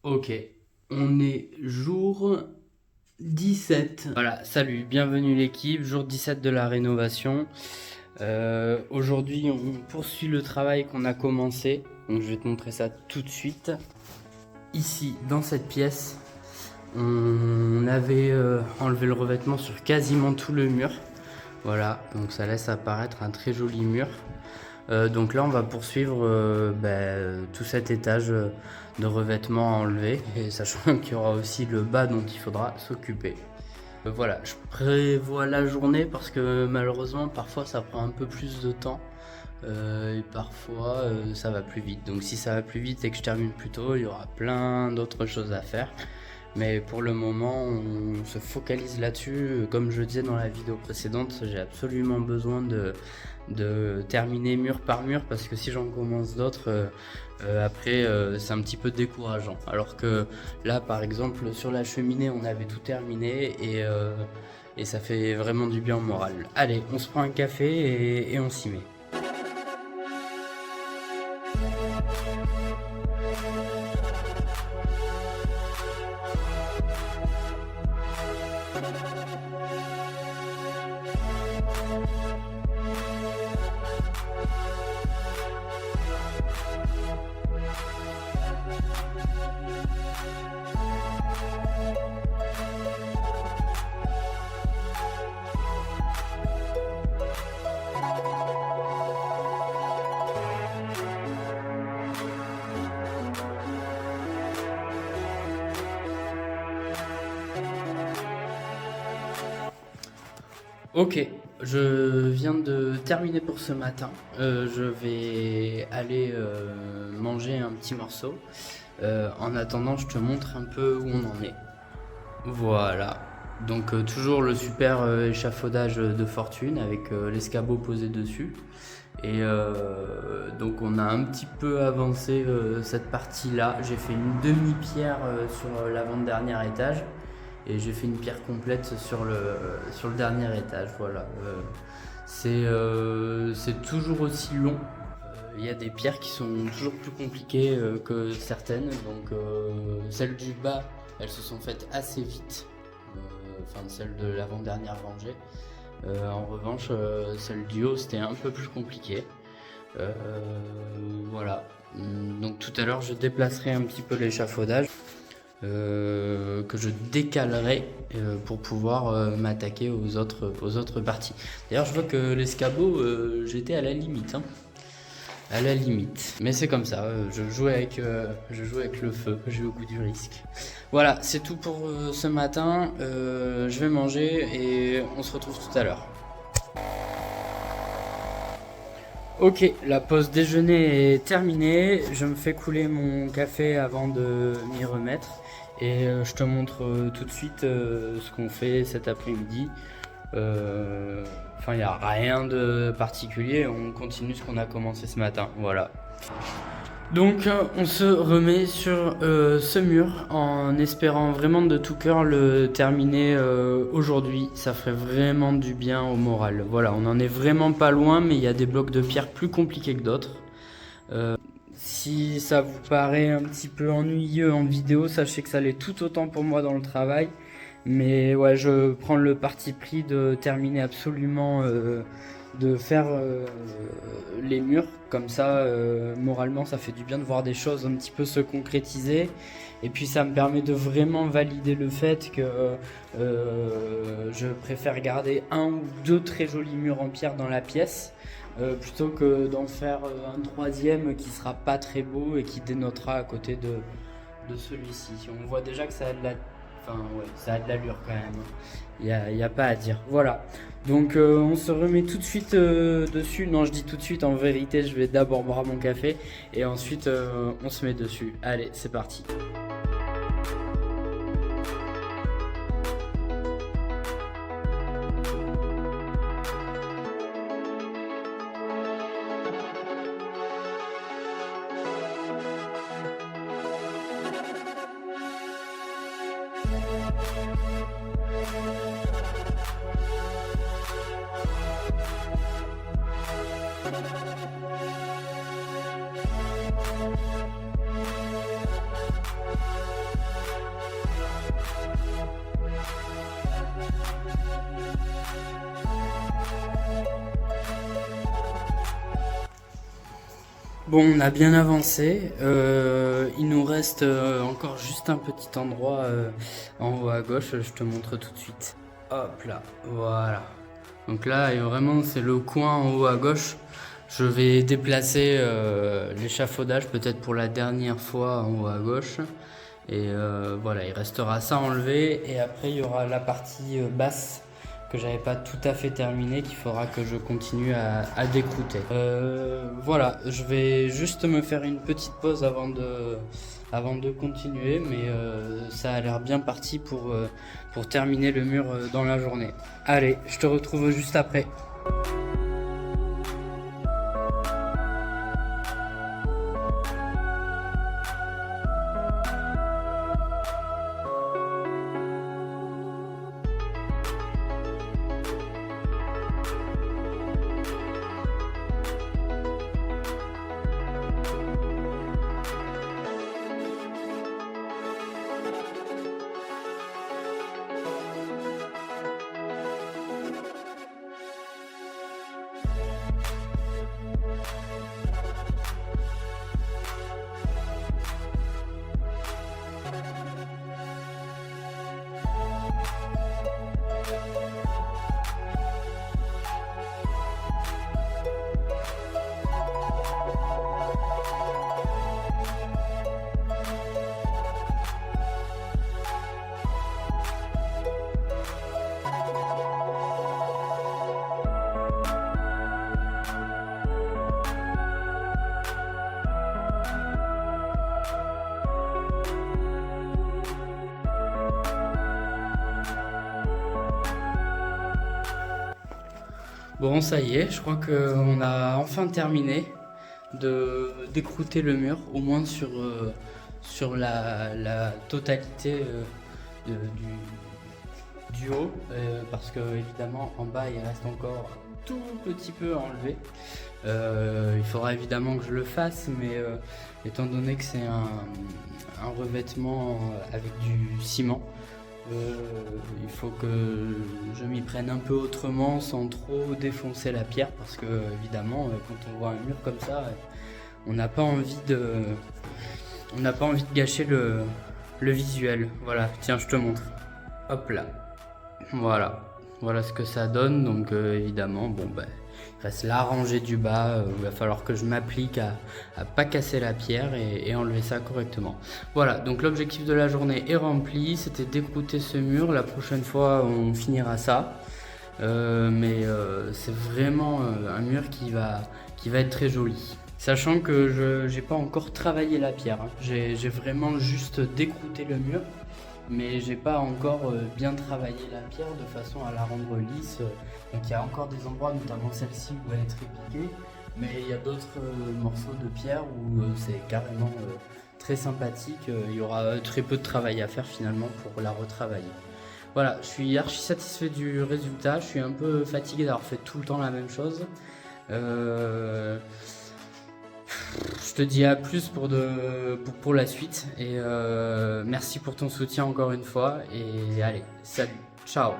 Ok, on est jour 17. Voilà, salut, bienvenue l'équipe, jour 17 de la rénovation. Aujourd'hui, on poursuit le travail qu'on a commencé. Donc je vais te montrer ça tout de suite. Ici, dans cette pièce, on avait enlevé le revêtement sur quasiment tout le mur. Voilà, donc ça laisse apparaître un très joli mur. Donc là, on va poursuivre tout cet étage de revêtement à enlever, et sachant qu'il y aura aussi le bas dont il faudra s'occuper. Voilà, je prévois la journée parce que malheureusement, parfois ça prend un peu plus de temps et parfois ça va plus vite. Donc si ça va plus vite et que je termine plus tôt, il y aura plein d'autres choses à faire. Mais pour le moment, on se focalise là-dessus. Comme je disais dans la vidéo précédente, j'ai absolument besoin de terminer mur par mur parce que si j'en commence d'autres, après c'est un petit peu décourageant. Alors que là, par exemple, sur la cheminée, on avait tout terminé et ça fait vraiment du bien au moral. Allez, on se prend un café et on s'y met. Ok, je viens de terminer pour ce matin. Je vais aller manger un petit morceau. En attendant, je te montre un peu où on en est. Voilà. Donc toujours le super échafaudage de fortune avec l'escabeau posé dessus. Et donc on a un petit peu avancé cette partie-là. J'ai fait une demi-pierre sur l'avant-dernier étage. Et j'ai fait une pierre complète sur le dernier étage. Voilà. C'est toujours aussi long. Il y a des pierres qui sont toujours plus compliquées que certaines. Donc celles du bas, elles se sont faites assez vite. Enfin celle de l'avant-dernière rangée. En revanche, celle du haut, c'était un peu plus compliqué. Voilà. Donc tout à l'heure, je déplacerai un petit peu l'échafaudage. Que je décalerai pour pouvoir m'attaquer aux autres parties. D'ailleurs, je vois que l'escabeau, j'étais à la limite. Hein. À la limite. Mais c'est comme ça, je joue avec le feu, je joue au goût du risque. Voilà, c'est tout pour ce matin. Je vais manger et on se retrouve tout à l'heure. Ok, la pause déjeuner est terminée. Je me fais couler mon café avant de m'y remettre. Et je te montre tout de suite ce qu'on fait cet après-midi. Enfin, il n'y a rien de particulier. On continue ce qu'on a commencé ce matin. Voilà. Donc on se remet sur ce mur en espérant vraiment de tout cœur le terminer aujourd'hui. Ça ferait vraiment du bien au moral. Voilà, on en est vraiment pas loin, mais il y a des blocs de pierre plus compliqués que d'autres. Si ça vous paraît un petit peu ennuyeux en vidéo, sachez que ça l'est tout autant pour moi dans le travail. Mais ouais, je prends le parti pris de terminer absolument de faire les murs. Comme ça, moralement, ça fait du bien de voir des choses un petit peu se concrétiser. Et puis ça me permet de vraiment valider le fait que je préfère garder un ou deux très jolis murs en pierre dans la pièce. Plutôt que d'en faire un troisième qui sera pas très beau et qui dénotera à côté de celui-ci. On voit déjà que ça a de la... Enfin ouais, ça a de l'allure quand même. Il y a pas à dire. Voilà. Donc on se remet tout de suite dessus. Non, je dis tout de suite, en vérité, je vais d'abord boire mon café et ensuite on se met dessus. Allez, c'est parti. Bon, on a bien avancé. Il nous reste encore juste un petit endroit en haut à gauche. Je te montre tout de suite. Hop là, voilà. Donc là, et vraiment, c'est le coin en haut à gauche. Je vais déplacer l'échafaudage peut-être pour la dernière fois en haut à gauche. Et voilà, il restera ça enlevé. Et après, il y aura la partie basse que j'avais pas tout à fait terminé, qu'il faudra que je continue à décrouter. Voilà, je vais juste me faire une petite pause avant de continuer, mais ça a l'air bien parti pour terminer le mur dans la journée. Allez, je te retrouve juste après. Bon, ça y est, je crois qu'on a enfin terminé de décrouter le mur, au moins sur la totalité du haut, parce que évidemment en bas il reste encore un tout petit peu à enlever. Il faudra évidemment que je le fasse, mais étant donné que c'est un revêtement avec du ciment, il faut que je m'y prenne un peu autrement sans trop défoncer la pierre, parce que évidemment quand on voit un mur comme ça, on n'a pas envie de gâcher le visuel. Voilà, tiens, je te montre. Hop là, voilà ce que ça donne. Donc évidemment, bon ben, il reste la rangée du bas. Il va falloir que je m'applique à pas casser la pierre et enlever ça correctement. Voilà, donc l'objectif de la journée est rempli. C'était d'écrouter ce mur. La prochaine fois, on finira ça. Mais c'est vraiment un mur qui va être très joli. Sachant que je n'ai pas encore travaillé la pierre, hein. J'ai vraiment juste décrouté le mur, mais j'ai pas encore bien travaillé la pierre de façon à la rendre lisse. Donc il y a encore des endroits, notamment celle-ci, où elle est très piquée, mais il y a d'autres morceaux de pierre où c'est carrément très sympathique. Il y aura très peu de travail à faire finalement pour la retravailler. Voilà, je suis archi satisfait du résultat. Je suis un peu fatigué d'avoir fait tout le temps la même chose. Je te dis à plus pour la suite, et merci pour ton soutien encore une fois, et allez, salut, ciao.